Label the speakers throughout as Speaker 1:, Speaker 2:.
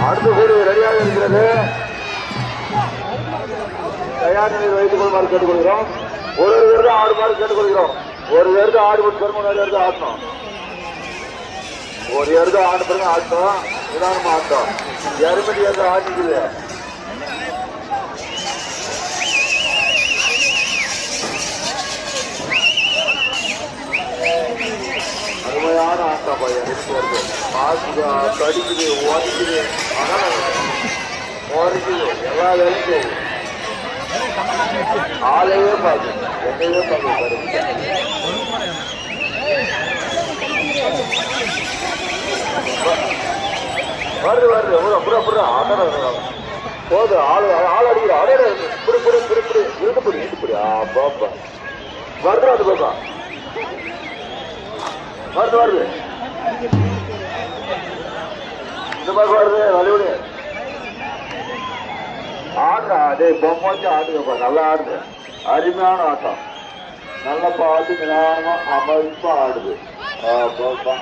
Speaker 1: அடுத்த கூடி ரெடியாக இருக்கிறது. தயார் நிலையில் வைத்துக் கொள்ளுமாறு கேட்டுக்கொள்கிறோம். ஒரு பேருக்கு 6 மார்க் கேட்டுக்கொள்கிறோம். ஒரு பேருக்கு 6 போட்டு பெருமை, ஒரு பேருக்கு ஆடணும். ஒரு பேருக்கு ஆடு பிறகு ஆட்டம், நிதானமா ஆட்டம். எருமடி வந்து ஆடிக்குது. அருமையான ஆட்டம் பையன் இருக்கு. பாத்துக்கு கடிக்குது, ஓடிக்குது, ஓடிக்குது, எல்லா வேலையும் செய்யுது. ஆளையே பார்க்கு, என்னையே பார்க்க வருது வருது புறா புறா ஆட்டா போது. ஆள் அடிக்கிற அடைய புடி புடி புடி புடி இழுத்துப்படி இழுத்துப்படி. பாப்பா வருது அது பாப்பா வருது வருது. இந்த மாதிரி வருது வலிவுடு ஆடுறா. அதே பொம்மாச்சு ஆடுங்கப்பா. நல்லா ஆடுது. அருமையான ஆட்டம். நல்ல பாட்டு நிதானமா அமைப்பா ஆடுது. பாப்பா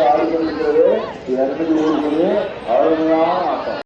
Speaker 1: ஆடுகள் இருக்கிறது 200 அருமையான ஆட்டம்.